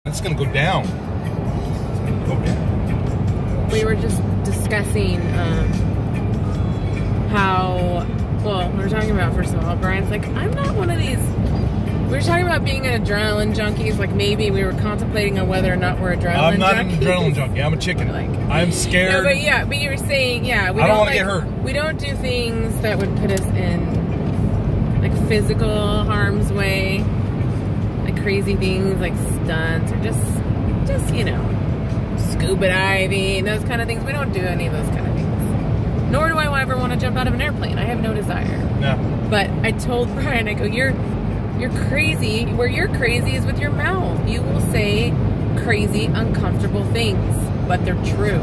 It's gonna go down. It's gonna go down. We were just discussing how, well, we were talking about, first of all, Brian's like, I'm not one of these. We were talking about being an adrenaline junkies, like maybe we were contemplating on whether or not we're adrenaline junkies. I'm not an adrenaline junkie. I'm a chicken. Like, I'm scared. No, but yeah, but you were saying, yeah, we I don't want to like, get hurt. We don't do things that would put us in like physical harm's way, like crazy things like stunts or just you know, scuba diving, those kind of things. We don't do any of those kind of things. Nor do I ever want to jump out of an airplane. I have no desire. No. But I told Brian, I go, you're crazy. Where you're crazy is with your mouth. You will say crazy, uncomfortable things, but they're true.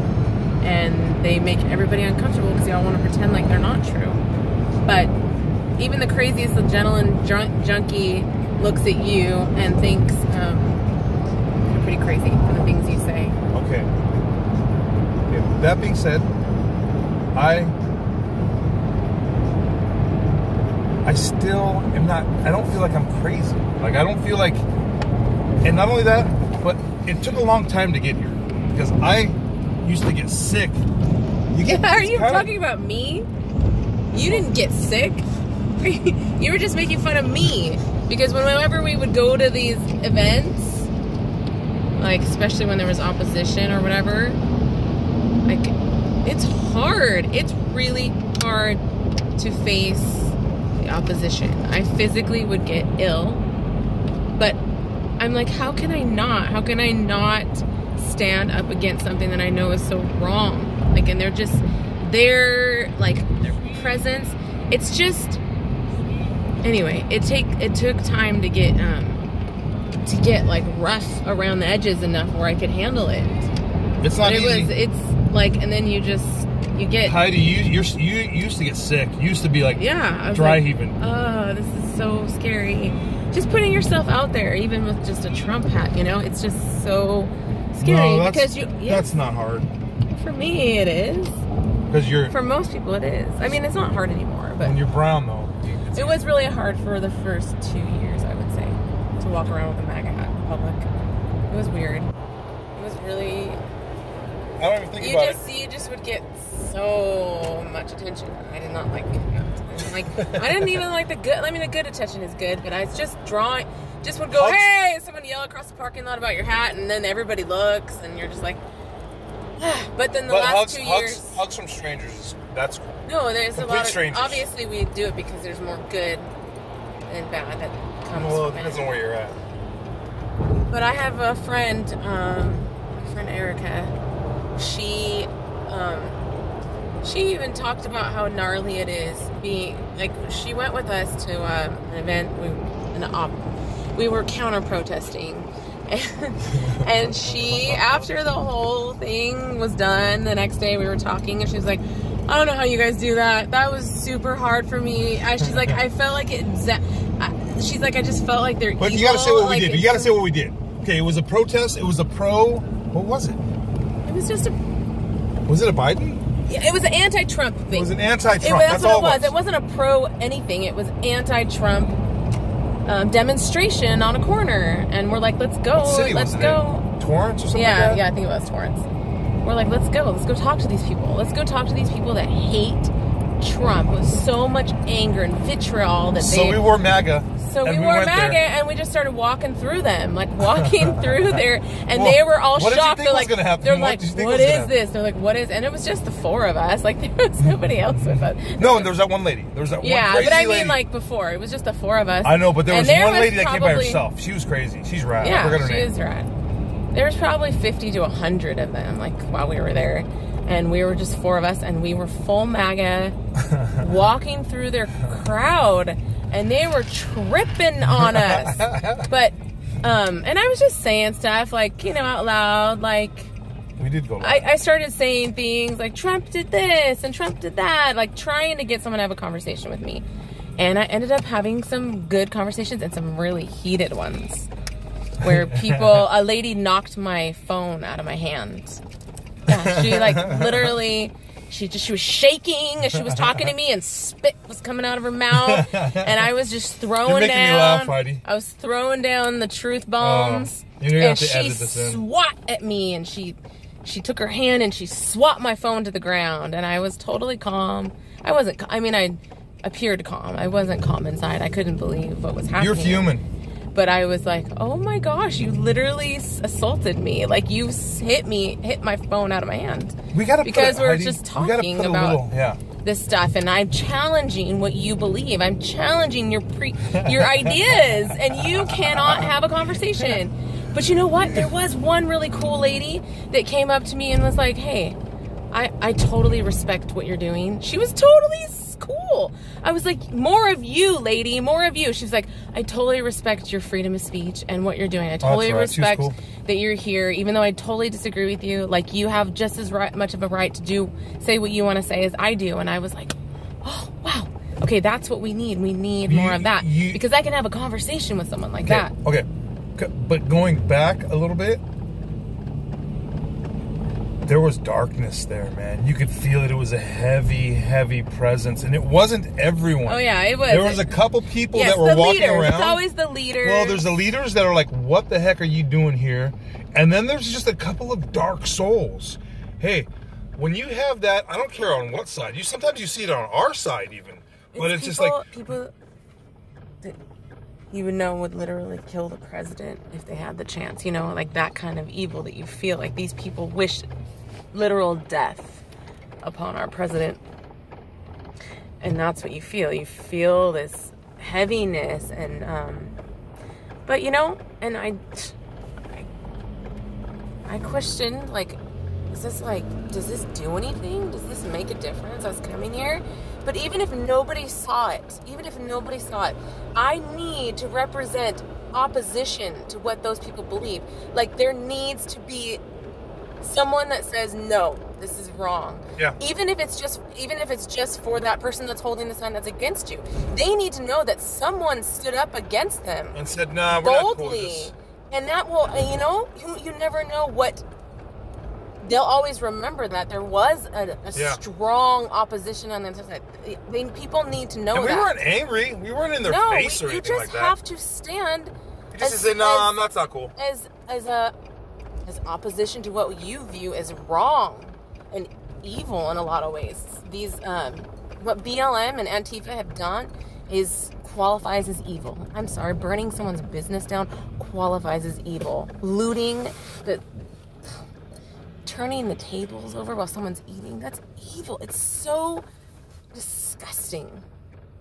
And they make everybody uncomfortable because they all want to pretend like they're not true. But even the craziest adrenaline junkie looks at you and thinks you're pretty crazy for the things you say. Okay. That being said, I still am not, I don't feel like I'm crazy. Like, I don't feel like, and not only that, but it took a long time to get here. Because I used to get sick. Are you talking about me? You didn't get sick. You were just making fun of me. Because whenever we would go to these events, like, especially when there was opposition or whatever, like, it's hard. It's really hard to face the opposition. I physically would get ill, but I'm like, how can I not? How can I not stand up against something that I know is so wrong? Like, and their presence, it's just, anyway, it took time to get like rough around the edges enough where I could handle it. It's not easy. It's like, and then you get. Heidi, you used to get sick. You used to be like, yeah, dry heaving. Oh, this is so scary. Just putting yourself out there, even with just a Trump hat, you know, it's just so scary. No, because that's not hard. For me, it is. Because for most people, it is. I mean, it's not hard anymore. But when you're brown, though, it was really hard for the first 2 years, I would say, to walk around with a MAGA hat in public. It was weird. It was really. I don't even think about it. You just would get so much attention. I did not like that. I didn't even like the good. I mean, the good attention is good, but I was just drawing. Just would go, hugs. Hey! Someone yell across the parking lot about your hat, and then everybody looks, and you're just like. But then the last 2 years, hugs from strangers. That's cool. No, there's a lot of strangers. Obviously, we do it because there's more good and bad that comes. Well, it from depends on where you're at. But I have a friend, Erica. She even talked about how gnarly it is being like. She went with us to an event. We were counter protesting. And she, after the whole thing was done, the next day we were talking, and she was like, I don't know how you guys do that. That was super hard for me. She's like, I felt like it. She's like, I just felt like they're evil. But you gotta say what we did. You gotta say what we did. Okay, it was a protest. It was a pro. What was it? It was just a. Was it a Biden? Yeah, it was an anti-Trump thing. It was an anti-Trump. That's what it was. It wasn't a pro anything. It was anti-Trump. Demonstration on a corner, and we're like, let's go. What city let's was it go. In? Torrance or something? Yeah, like that? yeah, I think it was Torrance. We're like, let's go talk to these people. Let's go talk to these people that hate Trump with so much anger and vitriol that So we wore MAGA. So we wore MAGA, and we just started walking through them, like walking through there, and they were all shocked. They're like, what is this? They're like, what is? And it was just the four of us. Like, there was nobody else with us. No, and there was that one lady. There was that one crazy but I mean, lady. like before, it was just the four of us. I know, but there was one lady that came by herself. She was crazy. She's rad. Yeah, I forgot her name. She is rad. There was probably 50 to 100 of them, like, while we were there. And we were just four of us, and we were full MAGA, walking through their crowd, and they were tripping on us. But, and I was just saying stuff, like, you know, out loud, like... We did go loud. I started saying things like, Trump did this, and Trump did that, like, trying to get someone to have a conversation with me. And I ended up having some good conversations and some really heated ones. Where a lady knocked my phone out of my hand. Yeah, she like literally, she was shaking as she was talking to me, and spit was coming out of her mouth, and I was just throwing down. You're making me laugh, Heidi. I was throwing down the truth bombs. And she swat at me, and she took her hand and she swapped my phone to the ground, and I was totally calm. I wasn't, I mean, I appeared calm. I wasn't calm inside. I couldn't believe what was happening. You're fuming. But I was like, oh my gosh, you literally assaulted me. Like, you hit my phone out of my hand. Because we're just talking about this stuff, and I'm challenging what you believe. I'm challenging your ideas, and you cannot have a conversation. But you know what? There was one really cool lady that came up to me and was like, hey, I totally respect what you're doing. She was totally cool. I was like, more of you, lady, more of you. She was like, I totally respect your freedom of speech and what you're doing. I totally respect that you're here, even though I totally disagree with you. Like, you have just as much of a right to say what you want to say as I do. And I was like, oh, wow. Okay, that's what we need. We need more of that. Because I can have a conversation with someone like that. Okay. But going back a little bit, there was darkness there, man. You could feel it. It was a heavy, heavy presence. And it wasn't everyone. Oh, yeah, it was. There was a couple people that were walking around. It's always the leaders. Well, there's the leaders that are like, what the heck are you doing here? And then there's just a couple of dark souls. Hey, when you have that, I don't care on what side. Sometimes you see it on our side even. But it's just like... people that you would know would literally kill the president if they had the chance. You know, like that kind of evil that you feel. Like, these people wish literal death upon our president. And that's what you feel. You feel this heaviness, and but you know, and I questioned, like, is this like, does this do anything? Does this make a difference, us coming here? But even if nobody saw it, I need to represent opposition to what those people believe. Like, there needs to be someone that says, no, this is wrong. Yeah. Even if it's just for that person that's holding the sign that's against you. They need to know that someone stood up against them. And said, nah, we're not cool with this. And that will, you know, you never know what... They'll always remember that there was a strong opposition on the other side. People need to know that. And we weren't angry. We weren't in their face or anything like that. You just have to stand... You just say, no, that's not cool. As opposition to what you view as wrong and evil in a lot of ways. These, what BLM and Antifa have done qualifies as evil. I'm sorry, burning someone's business down qualifies as evil. Looting, turning the tables over while someone's eating, that's evil. It's so disgusting.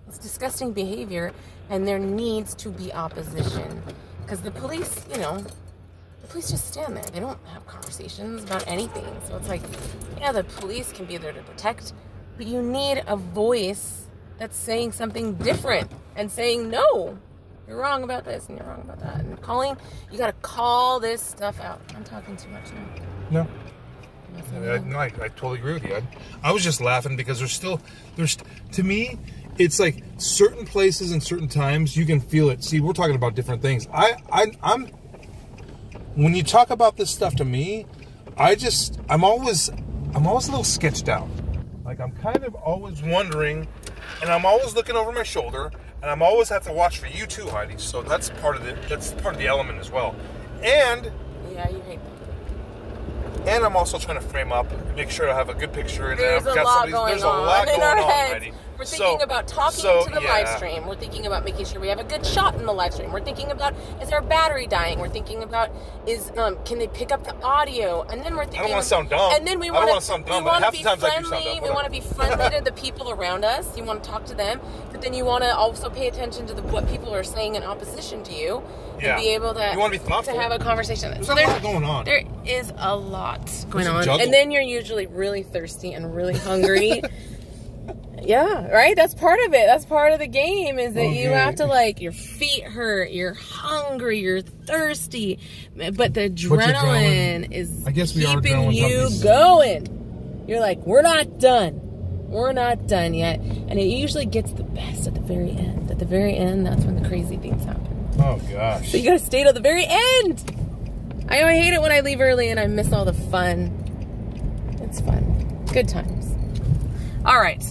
It's disgusting behavior, and there needs to be opposition. Because the police, you know, the police just stand there. They don't have conversations about anything. So it's like, yeah, the police can be there to protect, but you need a voice that's saying something different and saying, no, you're wrong about this and you're wrong about that. And you got to call this stuff out. I'm talking too much now. No, I totally agree with you. I was just laughing because there's to me, it's like certain places and certain times you can feel it. See, we're talking about different things. I'm when you talk about this stuff to me, I'm always a little sketched out. Like, I'm kind of always wondering, and I'm always looking over my shoulder, and I'm always have to watch for you too, Heidi. So that's part of the element as well. And yeah, you hate that. And I'm also trying to frame up and make sure I have a good picture. And there's a lot going on in our heads. We're thinking about talking to the live stream. We're thinking about making sure we have a good shot in the live stream. We're thinking about, is our battery dying? We're thinking about, can they pick up the audio? And then we're thinking, I don't want to sound dumb. And then we want to be friendly. We want to be friendly to the people around us. You want to talk to them, but then you want to also pay attention to what people are saying in opposition to you, and be able to, you want to be thoughtful, to have a conversation. There's a lot going on. There is a lot going on, and then you're usually really thirsty and really hungry. Yeah, right? That's part of it. That's part of the game, is that you have to, like, your feet hurt, you're hungry, you're thirsty, but the adrenaline is keeping you going. You're like, we're not done. We're not done yet. And it usually gets the best at the very end. At the very end, that's when the crazy things happen. Oh, gosh. So you gotta stay till the very end. I hate it when I leave early and I miss all the fun. It's fun. Good times. All right.